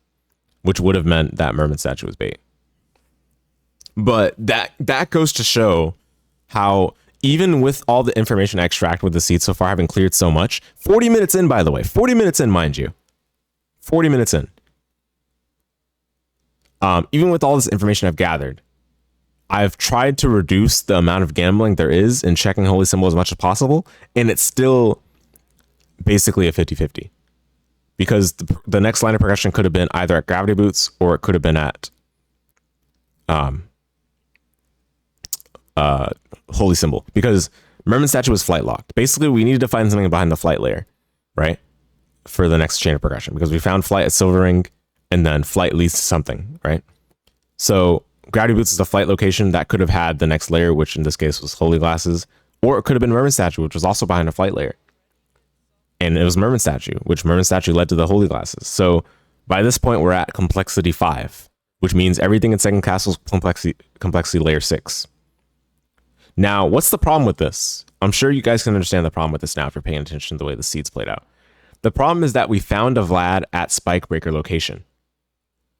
which would have meant that Merman statue was bait. But that goes to show how, even with all the information I extract with the seed so far, having cleared so much, 40 minutes in, by the way, 40 minutes in, mind you, 40 minutes in. Even with all this information I've gathered, I've tried to reduce the amount of gambling there is in checking holy symbol as much as possible, and it's still basically a 50-50. Because the next line of progression could have been either at gravity boots, or it could have been at holy symbol, because Merman statue was flight locked. Basically, we needed to find something behind the flight layer, right, for the next chain of progression, because we found flight at silver ring, and then flight leads to something, right? So gravity boots is the flight location that could have had the next layer, which in this case was holy glasses, or it could have been Merman statue, which was also behind a flight layer, and it was Merman statue, which Merman statue led to the holy glasses. So by this point, we're at complexity 5, which means everything in second castle is complexity layer 6. Now, what's the problem with this? I'm sure you guys can understand the problem with this now if you're paying attention to the way the seeds played out. The problem is that we found a Vlad at Spikebreaker location.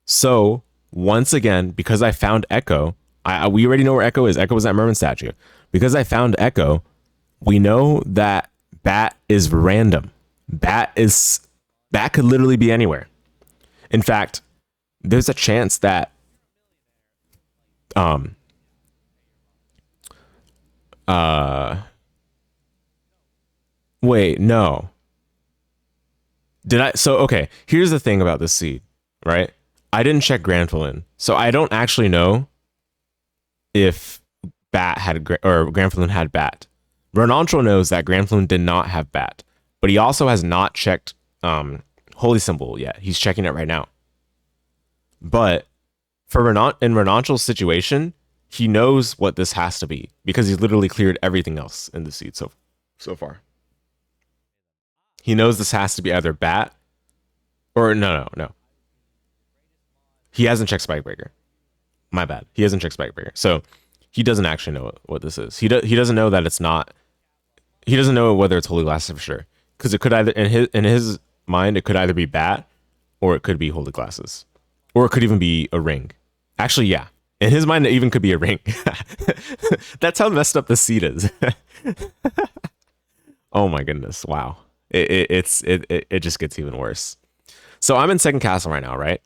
So once again, because I found Echo, we already know where Echo is. Echo was at Merman statue. Because I found Echo, we know that Bat is random. Bat could literally be anywhere. In fact, there's a chance that wait, no. Okay, here's the thing about this seed, right? I didn't check Granflin, so I don't actually know if Bat had or Granflin had Bat. RenantrL knows that Granflin did not have Bat, but he also has not checked Holy Symbol yet. He's checking it right now. But for in RenantrL's situation, he knows what this has to be because he's literally cleared everything else in the seed so far. He knows this has to be either Bat or no. He hasn't checked Spikebreaker. My bad. He hasn't checked Spikebreaker. So he doesn't actually know what this is. He doesn't know that it's not. He doesn't know whether it's Holy Glasses for sure. Because it could either in his mind, it could either be Bat or it could be Holy Glasses. Or it could even be a ring. Actually, yeah. In his mind, it even could be a ring. That's how messed up the seed is. Oh my goodness. Wow. It just gets even worse. So I'm in second castle right now, right?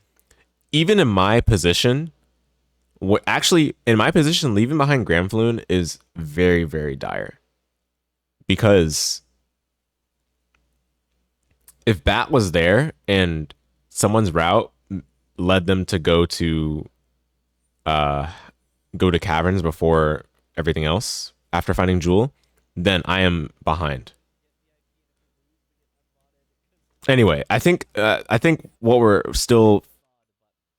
Even in my position, What actually, in my position, leaving behind Gramfloon is very, very dire. Because if Bat was there and someone's route led them to uh go to caverns before everything else after finding Jewel, then I am behind. Anyway, I think what we're still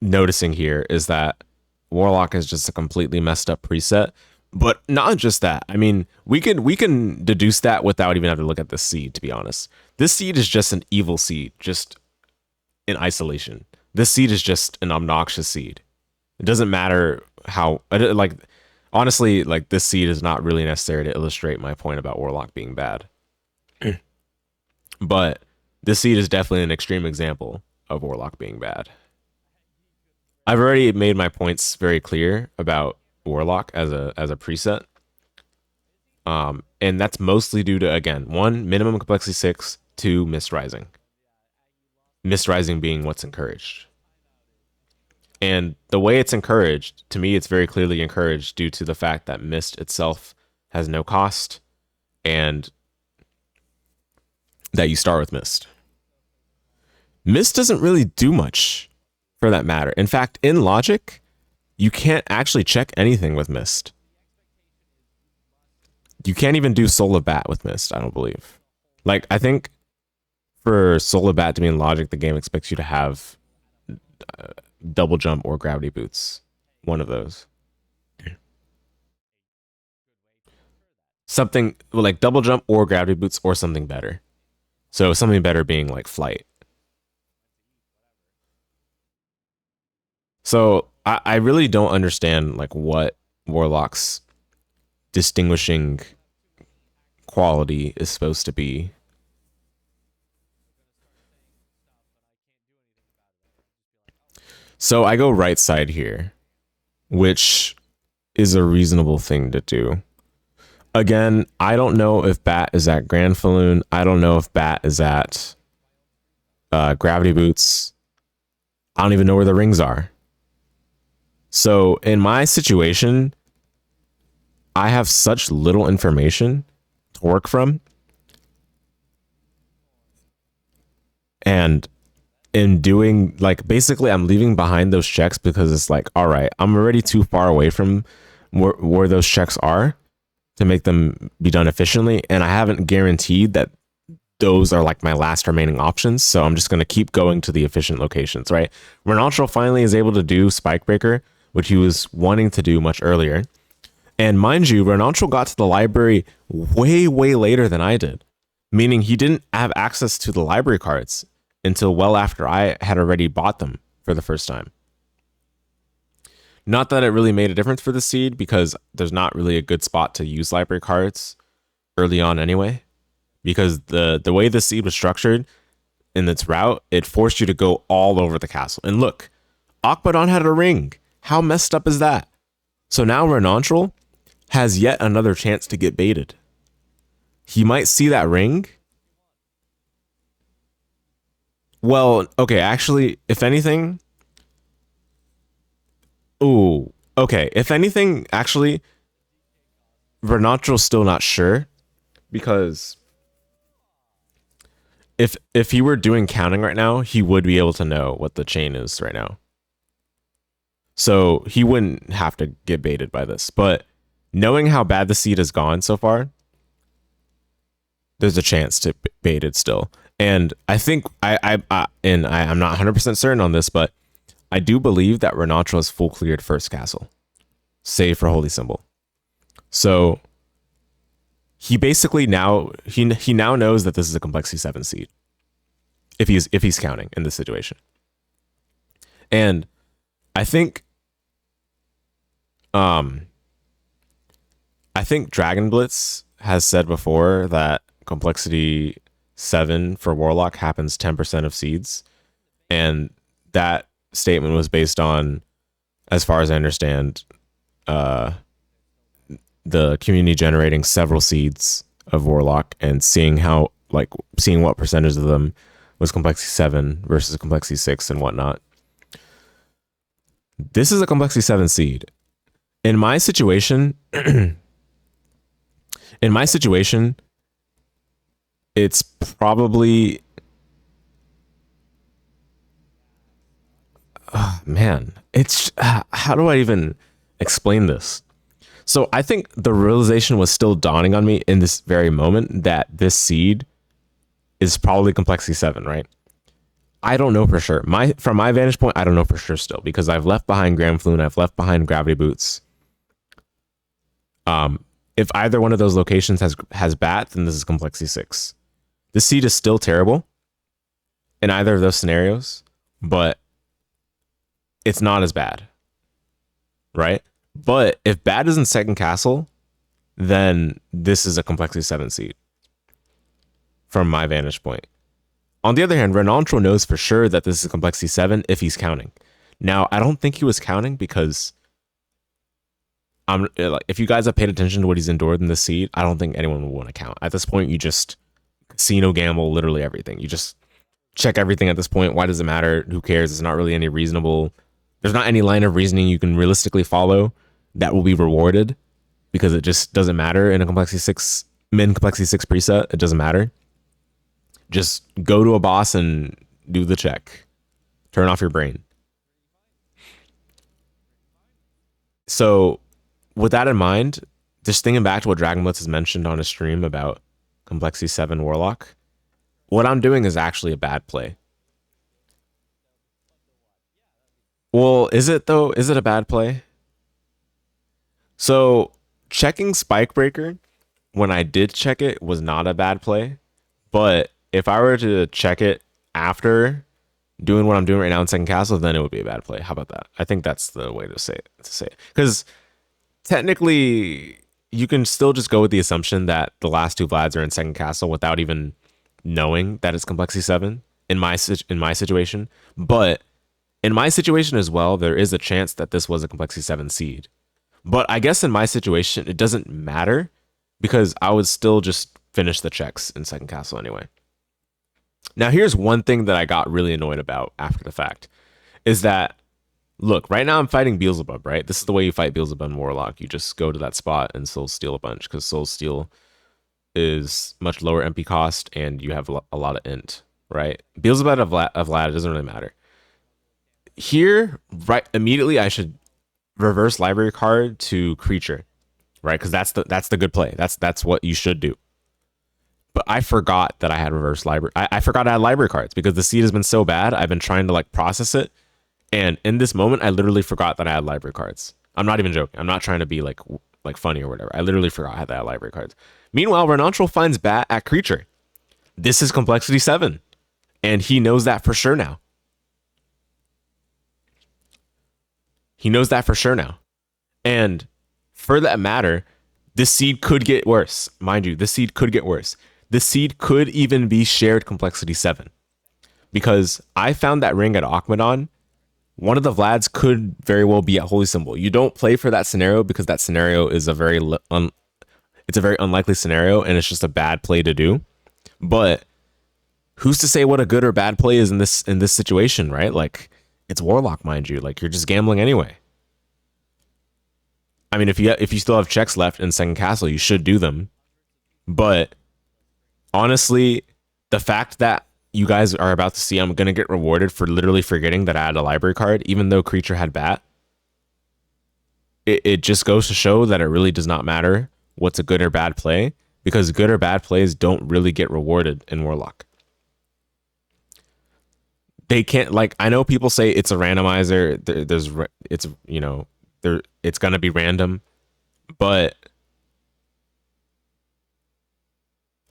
noticing here is that Warlock is just a completely messed up preset. But not just that. I mean, we can deduce that without even having to look at the seed, to be honest. This seed is just an evil seed, just in isolation. This seed is just an obnoxious seed. It doesn't matter how like honestly, like this seed is not really necessary to illustrate my point about Warlock being bad. But this seed is definitely an extreme example of Warlock being bad. I've already made my points very clear about Warlock as a preset. And that's mostly due to, again, one, minimum complexity 6, two, mist rising. Mist rising being what's encouraged. And the way it's encouraged, to me, it's very clearly encouraged due to the fact that mist itself has no cost and that you start with mist. Mist doesn't really do much for that matter. In fact, in logic, you can't actually check anything with mist. You can't even do Soul of Bat with mist, I don't believe. Like, I think for Soul of Bat to be in logic, the game expects you to have double jump or gravity boots. One of those. Something like double jump or gravity boots or something better. So something better being like flight. So I really don't understand like what Warlock's distinguishing quality is supposed to be. So I go right side here, which is a reasonable thing to do. Again, I don't know if Bat is at Grand Falloon. I don't know if Bat is at Gravity Boots. I don't even know where the rings are. So in my situation, I have such little information to work from. And in doing, like, basically I'm leaving behind those checks because it's like, all right, I'm already too far away from where those checks are to make them be done efficiently. And I haven't guaranteed that those are like my last remaining options. So I'm just going to keep going to the efficient locations, right? RenantrL finally is able to do Spike Breaker, which he was wanting to do much earlier. And mind you, RenantrL got to the library way, way later than I did, meaning he didn't have access to the library cards until well after I had already bought them for the first time. Not that it really made a difference for the seed, because there's not really a good spot to use library cards early on anyway, because the way the seed was structured in its route, it forced you to go all over the castle. And look, Akbadon had a ring. How messed up is that? So now RenantrL has yet another chance to get baited. He might see that ring. Well, okay, actually, if anything... Ooh, okay. If anything, actually, RenantrL's still not sure, because if he were doing counting right now, he would be able to know what the chain is right now. So he wouldn't have to get baited by this. But knowing how bad the seed has gone so far, there's a chance to bait it still. And I think I'm not 100% certain on this, but I do believe that RenantrL has full cleared first castle, save for Holy Symbol. So he basically now he now knows that this is a complexity 7 seed, if he's counting in this situation. And I think Dragon Blitz has said before that complexity 7 for Warlock happens 10% of seeds, and that statement was based on, as far as I understand, the community generating several seeds of Warlock and seeing what percentage of them was complexity 7 versus complexity 6 and whatnot. This is a complexity 7 seed. In my situation, in my situation, it's probably, man, it's how do I even explain this? So I think the realization was still dawning on me in this very moment that this seed is probably complexity 7, right? I don't know for sure. From my vantage point, I don't know for sure still, because I've left behind Grand Floon, I've left behind Gravity Boots. If either one of those locations has bat, then this is complexity 6. This seed is still terrible in either of those scenarios, but it's not as bad, right? But if bat is in second castle, then this is a complexity 7 seed from my vantage point. On the other hand, RenantrL knows for sure that this is complexity 7 if he's counting. Now, I don't think he was counting because if you guys have paid attention to what he's endured in this seed, I don't think anyone would want to count. At this point, you just casino gamble literally everything. You just check everything at this point. Why does it matter? Who cares? It's not really any reasonable. There's not any line of reasoning you can realistically follow that will be rewarded because it just doesn't matter in a complexity 6 preset. It doesn't matter. Just go to a boss and do the check. Turn off your brain. So with that in mind, just thinking back to what Dragonblitz has mentioned on his stream about complexity 7 Warlock, what I'm doing is actually a bad play. Well, is it though? Is it a bad play? So checking Spikebreaker when I did check it was not a bad play, but if I were to check it after doing what I'm doing right now in second castle, then it would be a bad play. How about that? I think that's the way to say it. Because technically, you can still just go with the assumption that the last two Vlads are in second castle without even knowing that it's complexity 7 in my situation. But in my situation as well, there is a chance that this was a complexity 7 seed. But I guess in my situation, it doesn't matter because I would still just finish the checks in second castle anyway. Now, here's one thing that I got really annoyed about after the fact is that, look, right now I'm fighting Beelzebub, right? This is the way you fight Beelzebub in Warlock. You just go to that spot and Soul Steal a bunch because Soul Steal is much lower MP cost and you have a lot of int, right? Beelzebub of Vlad, it doesn't really matter. Here, right, immediately I should reverse library card to creature, right? Because that's the good play. That's what you should do. But I forgot that I had reverse library. I forgot I had library cards because the seed has been so bad. I've been trying to like process it, and in this moment, I literally forgot that I had library cards. I'm not even joking. I'm not trying to be like funny or whatever. I literally forgot that I had library cards. Meanwhile, RenantrL finds bat at creature. This is complexity 7, and he knows that for sure now. And for that matter, this seed could get worse. Mind you, this seed could get worse. This seed could even be shared complexity 7. Because I found that ring at Akmadon. One of the Vlads could very well be at Holy Symbol. You don't play for that scenario because that scenario is a very unlikely scenario and it's just a bad play to do. But who's to say what a good or bad play is in this situation, right? Like, it's Warlock, mind you. Like, you're just gambling anyway. I mean, if you still have checks left in second castle, you should do them. But honestly, the fact that you guys are about to see I'm going to get rewarded for literally forgetting that I had a library card, even though creature had bat, it just goes to show that it really does not matter what's a good or bad play, because good or bad plays don't really get rewarded in Warlock. They can't, like, I know people say it's a randomizer. It's going to be random, but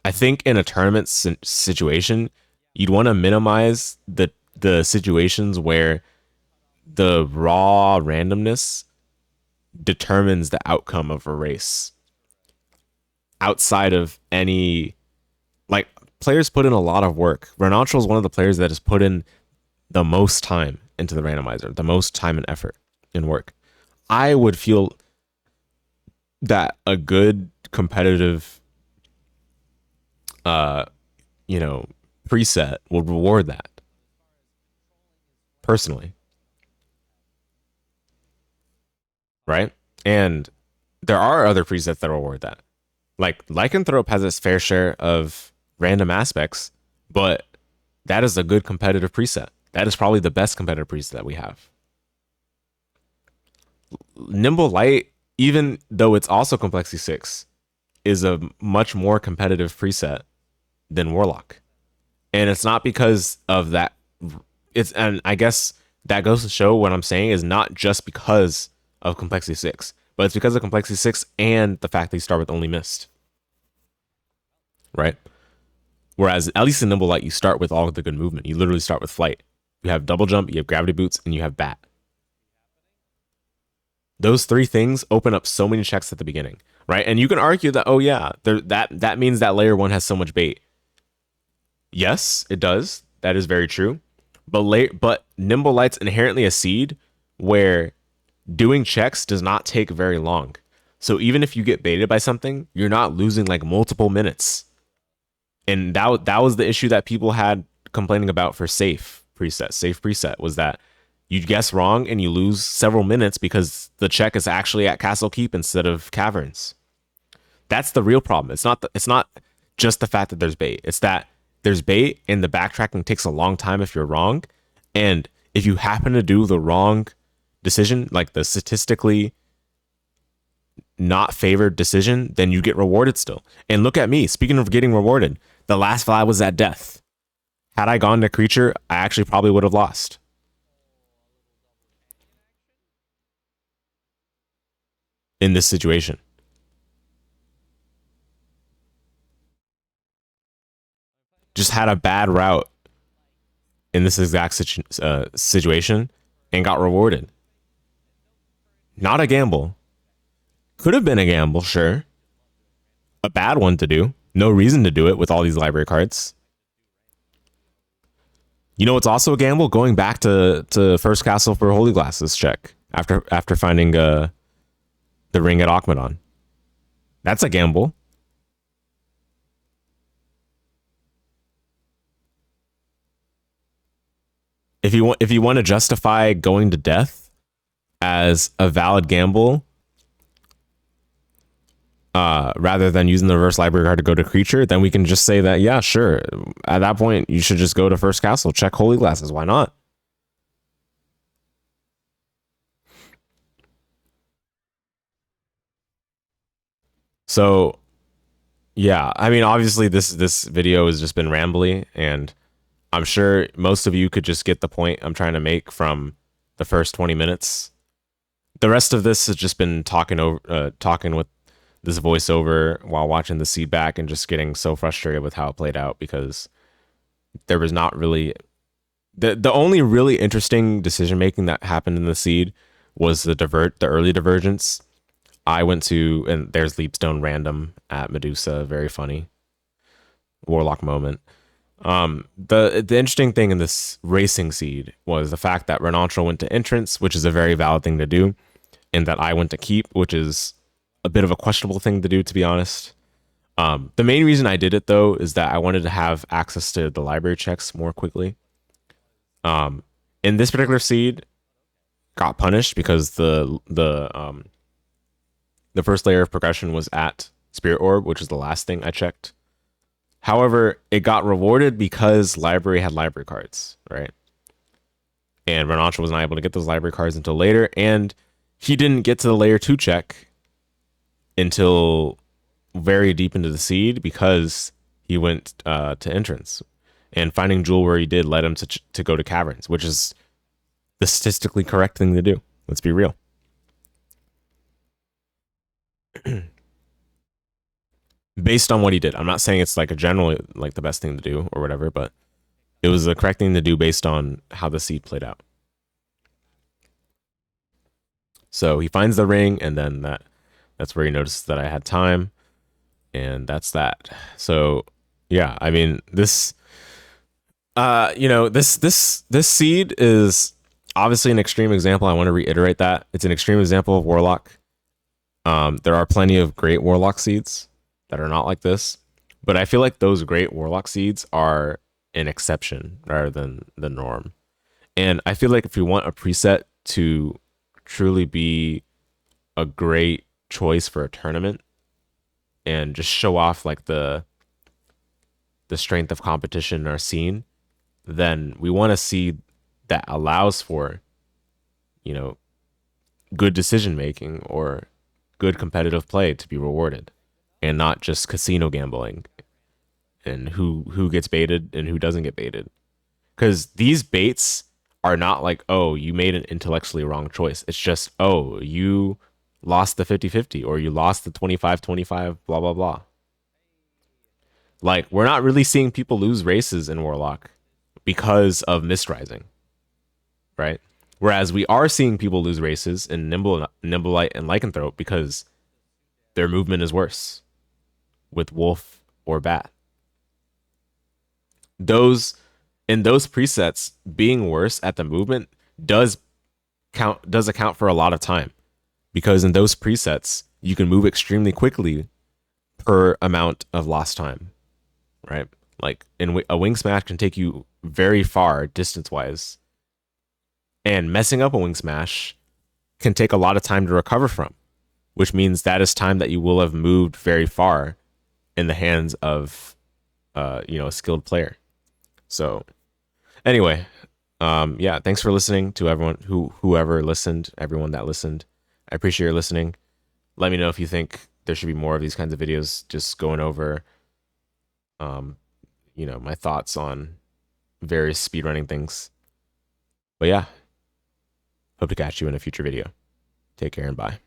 I think in a tournament situation, you'd want to minimize the situations where the raw randomness determines the outcome of a race. Outside of any, like, players put in a lot of work. RenantrL is one of the players that has put in the most time into the randomizer, the most time and effort and work. I would feel that a good competitive preset would reward that personally. right? And there are other presets that reward that. Like Lycanthrope has its fair share of random aspects, but that is a good competitive preset. That is probably the best competitive preset that we have. Nimble Light, even though it's also complexity 6, is a much more competitive preset than Warlock. And it's not because of that. And I guess that goes to show what I'm saying is not just because of complexity 6, but it's because of complexity 6 and the fact that you start with only mist. Right? Whereas at least in Nimble Light, you start with all of the good movement. You literally start with flight. You have double jump, you have gravity boots, and you have bat. Those three things open up so many checks at the beginning, right? And you can argue that, oh yeah, that means that layer 1 has so much bait. Yes, it does. That is very true. But Nimble Light's inherently a seed where doing checks does not take very long. So even if you get baited by something, you're not losing like multiple minutes. And that was the issue that people had complaining about for safe preset. Safe preset was that you guess wrong and you lose several minutes because the check is actually at Castle Keep instead of Caverns. That's the real problem. It's not just the fact that there's bait. It's that there's bait and the backtracking takes a long time if you're wrong. And if you happen to do the wrong decision, like the statistically not favored decision, then you get rewarded still. And look at me. Speaking of getting rewarded, the last fly was at death. Had I gone to creature, I actually probably would have lost. In this situation. Just had a bad route in this exact situation and got rewarded. Not a gamble. Could have been a gamble, sure. A bad one to do. No reason to do it with all these library cards. You know what's also a gamble? Going back to first castle for Holy Glasses check after finding the ring at Akmadon. That's a gamble. If you want to justify going to death as a valid gamble, rather than using the reverse library card to go to creature, then we can just say that, yeah, sure. At that point, you should just go to first castle, check Holy Glasses. Why not? So, yeah, I mean, obviously this video has just been rambly, and I'm sure most of you could just get the point I'm trying to make from the first 20 minutes. The rest of this has just been talking with this voiceover while watching the seed back and just getting so frustrated with how it played out because there was not really the only really interesting decision making that happened in the seed was the early divergence. I went to, and there's Leapstone random at Medusa, very funny Warlock moment. The interesting thing in this racing seed was the fact that RenantrL went to entrance, which is a very valid thing to do, and that I went to keep, which is a bit of a questionable thing to do, to be honest. The main reason I did it though is that I wanted to have access to the library checks more quickly. In this particular seed, got punished because the first layer of progression was at Spirit Orb, which is the last thing I checked. However, it got rewarded because library had library cards, right? And RenantrL was not able to get those library cards until later, and he didn't get to the layer 2 check until very deep into the seed because he went to entrance. And finding Jewel where he did led him to go to Caverns, which is the statistically correct thing to do. Let's be real. Based on what he did. I'm not saying it's like a generally like the best thing to do or whatever, but it was the correct thing to do based on how the seed played out. So he finds the ring, and then that's where he notices that I had time, and that's that. So yeah, I mean this this seed is obviously an extreme example. I want to reiterate that. It's an extreme example of Warlock. There are plenty of great Warlock seeds that are not like this, but I feel like those great Warlock seeds are an exception rather than the norm. And I feel like if you want a preset to truly be a great choice for a tournament and just show off like the strength of competition in our scene, then we want to see that allows for, you know, good decision making or good competitive play to be rewarded, and not just casino gambling and who gets baited and who doesn't get baited. Because these baits are not like, oh, you made an intellectually wrong choice. It's just, oh, you lost the 50-50 or you lost the 25-25, blah, blah, blah. Like, we're not really seeing people lose races in Warlock because of misrising, right? Whereas we are seeing people lose races in Nimblelight and Lycanthrope because their movement is worse with Wolf or Bat. Those in those presets, being worse at the movement does account for a lot of time, because in those presets you can move extremely quickly per amount of lost time, right? Like in a wing smash can take you very far distance wise, and messing up a wing smash can take a lot of time to recover from, which means that is time that you will have moved very far in the hands of a skilled player. So anyway, yeah, thanks for listening to whoever listened, everyone that listened. I appreciate your listening. Let me know if you think there should be more of these kinds of videos, just going over my thoughts on various speedrunning things. But yeah, hope to catch you in a future video. Take care and bye.